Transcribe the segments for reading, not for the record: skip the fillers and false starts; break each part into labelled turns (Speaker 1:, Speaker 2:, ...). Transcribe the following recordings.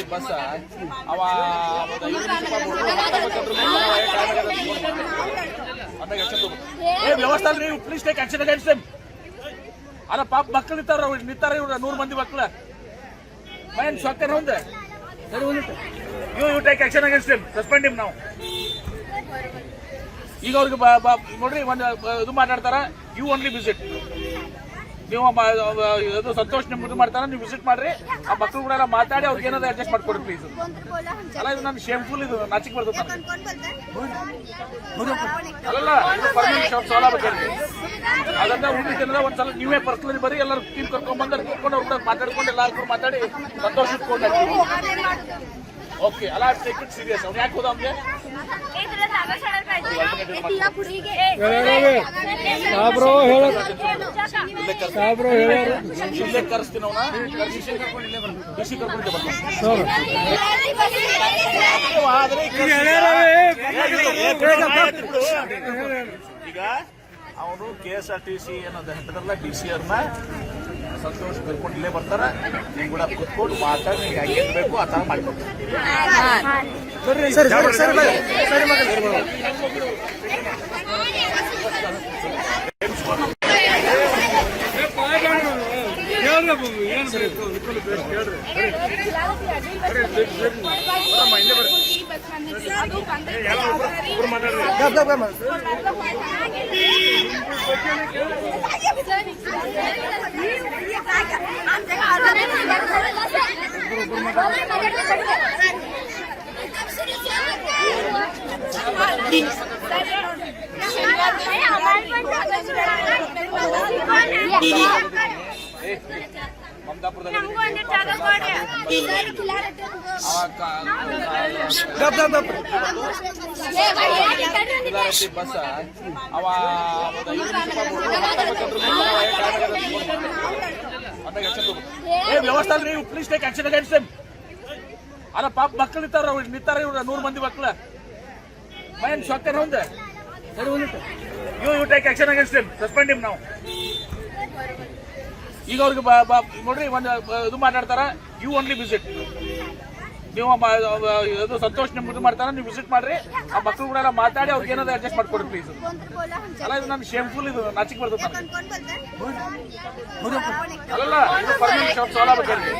Speaker 1: bus ವ್ಯವಸ್ಥೆ ಅಲ್ರಿ please take action against them ಅಲ್ಲ ಪಾಪ ಮಕ್ಕಳು ನಿಂತಾರ ಇವ್ರ 100 ಮಂದಿ ಮಕ್ಕಳ ಮೈನ್ ಸೊಕ್ಕರ್ ಹೊಂದೆ you take action against them suspend him ನಾವು ಈಗ ಅವ್ರಿಗೆ ನೋಡ್ರಿ ಒಂದು ಇದು ಮಾತಾಡ್ತಾರ ಯು ಓನ್ಲಿ ವಿಸಿಟ್ ನೀವು ಇದು ಸಂತೋಷ್ ನಿಮ್ಗೆ ಇದು ಮಾಡ್ತಾರ ನೀವು ವಿಸಿಟ್ ಮಾಡ್ರಿ ಆ ಮಕ್ಕಳು ಕೂಡ ಮಾತಾಡಿ ಅವ್ರಿಗೆ ಏನಾದ್ರು ಅಡ್ಜಸ್ಟ್ ಮಾಡ್ಕೊಡ್ರಿ ಪ್ಲೀಸ್ ಅಲ್ಲ ಇದು ನಾನು ಶೇಮ್ಫುಲ್ ಇದು ನಾಚಿಕ್ ಬರ್ತದೆ ಅಲ್ಲಲ್ಲ ಇದು ಪರ್ಮನೆಂಟ್ ಶಾಪ್ ಸಾಲ ಬೇಕಾದ್ರೆ ಅದನ್ನ ಉಳಿದಿಲ್ಲ ಒಂದ್ಸಲ ನೀವೇ ಪರ್ಸನಲಿ ಬರೀ ಎಲ್ಲರೂ ಟೀಮ್ ಕರ್ಕೊಂಡ್ ಬಂದ್ರೆ ಕೂತ್ಕೊಂಡು ಅವ್ರ ಮಾತಾಡ್ಕೊಂಡು ಎಲ್ಲಾರು ಮಾತಾಡಿ ಸಂತೋಷ ಇಟ್ಕೊಂಡು ಓಕೆ ಅಲ್ಲ ಟೇಕ್ ಇಟ್ ಸೀರಿಯಸ್ ಅವ್ನು ಯಾಕೆ ಹೋದ ಅವ್ನಿಗೆ ಇಲ್ಲೇ ಕರೆಸ್ತೀನಿ ಅವನ ಡಿಸಿ ಕರ್ಕೊಂಡು ಈಗ ಅವನು KSRTC ಅನ್ನೋದು ಹೆಸರಲ್ಲ DC ಅವ್ರನ್ನ ಸಂತೋಷ್ ಕರ್ಕೊಂಡು ಇಲ್ಲೇ ಬರ್ತಾರ ನಿಮ್ ಕೂಡ ಕುತ್ಕೊಂಡು ಮಾತಾಡಿ ನಿಮ್ಗೆ ಹೆಂಗೆ ಬೇಕು ಆ ತರ ಮಾಡ್ಕೊಡ್ತಾರೆ ಬಸ್ ವ್ಯವಸ್ಥೆ ಅಲ್ರಿ please take action against them ಅಲ್ಲ ಪಾಪ ಮಕ್ಕಳು ನಿಂತಾರ ಇವ್ರ 100 ಮಂದಿ ಮಕ್ಕಳ ಮೈನ್ ಸೊಕ್ಕರ್ ಹೊಂದೆ you take action against them suspend him ನಾವು ಈಗ ಅವ್ರಿಗೆ ನೋಡ್ರಿ ಒಂದು ಇದು ಮಾತಾಡ್ತಾರ ಯು ಓನ್ಲಿ ವಿಸಿಟ್ ನೀವು ಇದು ಸಂತೋಷ್ ನಿಮ್ಗೆ ಇದು ಮಾಡ್ತಾರ ನೀವು ವಿಸಿಟ್ ಮಾಡ್ರಿ ಆ ಮಕ್ಕಳು ಕೂಡ ಮಾತಾಡಿ ಅವ್ರಿಗೆ ಏನಾದ್ರು ಅಡ್ಜಸ್ಟ್ ಮಾಡ್ಕೊಡ್ರಿ ಪ್ಲೀಸ್ ಅಲ್ಲ ಇದು ನಾನು ಶೇಮ್ಫುಲ್ ಇದು ನಾಚಿಕ್ ಬರ್ತದೆ ಅಲ್ಲಲ್ಲ ಇದು ಪರ್ಮನೆಂಟ್ ಶಾಪ್ ಸಾಲ ಬೇಕಾದ್ರೆ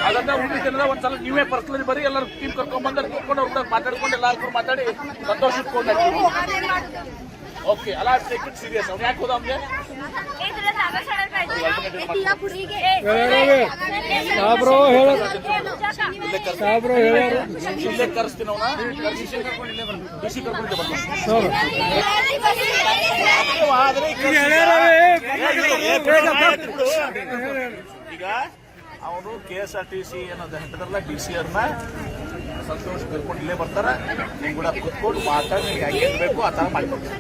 Speaker 1: ಅದನ್ನ ಉಳಿದಿಲ್ಲ ಒಂದ್ಸಲ ನೀವೇ ಪರ್ಸನಲಿ ಬರೀ ಎಲ್ಲರೂ ಟೀಮ್ ಕರ್ಕೊಂಡ್ ಬಂದ್ರೆ ಕೂತ್ಕೊಂಡು ಅವ್ರ ಮಾತಾಡ್ಕೊಂಡು ಎಲ್ಲಾರು ಮಾತಾಡಿ ಸಂತೋಷ ಇಟ್ಕೊಂಡು ಓಕೆ ಅಲ್ಲ ಟೇಕ್ ಇಟ್ ಸೀರಿಯಸ್ ಅವ್ನು ಯಾಕೆ ಹೋದ ಅವ್ನಿಗೆ ಇಲ್ಲೇ ಕರೆಸ್ತೀನಿ ಅವನ ಡಿಸಿ ಕರ್ಕೊಂಡು ಈಗ ಅವನು KSRTC ಅನ್ನೋದು ಹೆಸರಲ್ಲ DC ಅವ್ರನ್ನ ಸಂತೋಷ್ ಕರ್ಕೊಂಡು ಇಲ್ಲೇ ಬರ್ತಾರ ನಿಮ್ ಕೂಡ ಕುತ್ಕೊಂಡು ಮಾತಾಡಿ ನಿಮ್ಗೆ ಹೆಂಗೆ ಬೇಕು ಆ ತರ ಮಾಡ್ಕೊಡ್ತಾರೆ